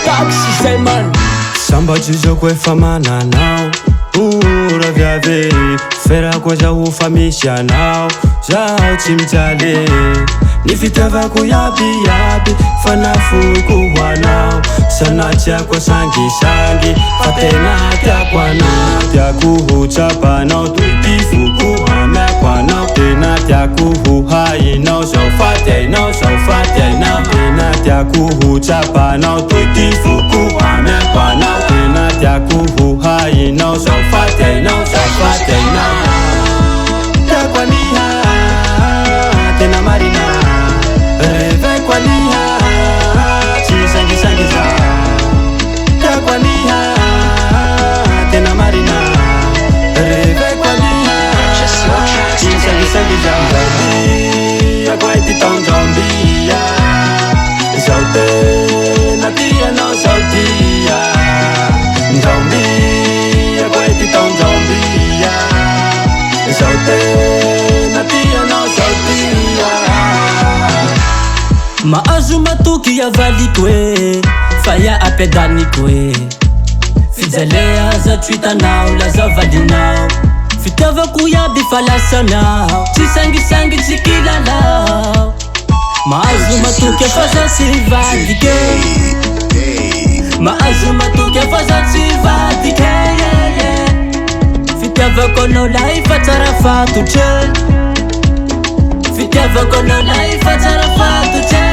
taxi zay man samba jizoko efa mananao raviave ferako azaho fa misy anao zaho tsy mijaly ny fitiavako iabiaby fa nafoiko ho anao sanatriako sangisangy fa tena tiako anao tiako ho tsapanao toty foko amiako anao tena tiako ho hainao zao faty ainao tena tiako ho tsapanao toty foko amiako anao tena tiako ho hainao zao faty ainao tiako aniha tena marina revaiko aniha tsy sangisangy za tiako aniha tena marina revaiko aniha tsy sangisangy za ako ay ty taondrambia zao tena tianao zao tia ndrambia ako ay ty taondrambia zao tena tianao zao tia mahazo matoky avaliko e fa ia ampiadaniko e fijalea aza hitanao laza valinao fitiavako iaby fa lasanao tsy sangisangy tsy kilalao mahazo matoky fa za tsy vadike mahazo matoky fa za tsy vadike fitiavako anao lahy fa tsara fatotre fitiavako anao lahy fa tsara fatotre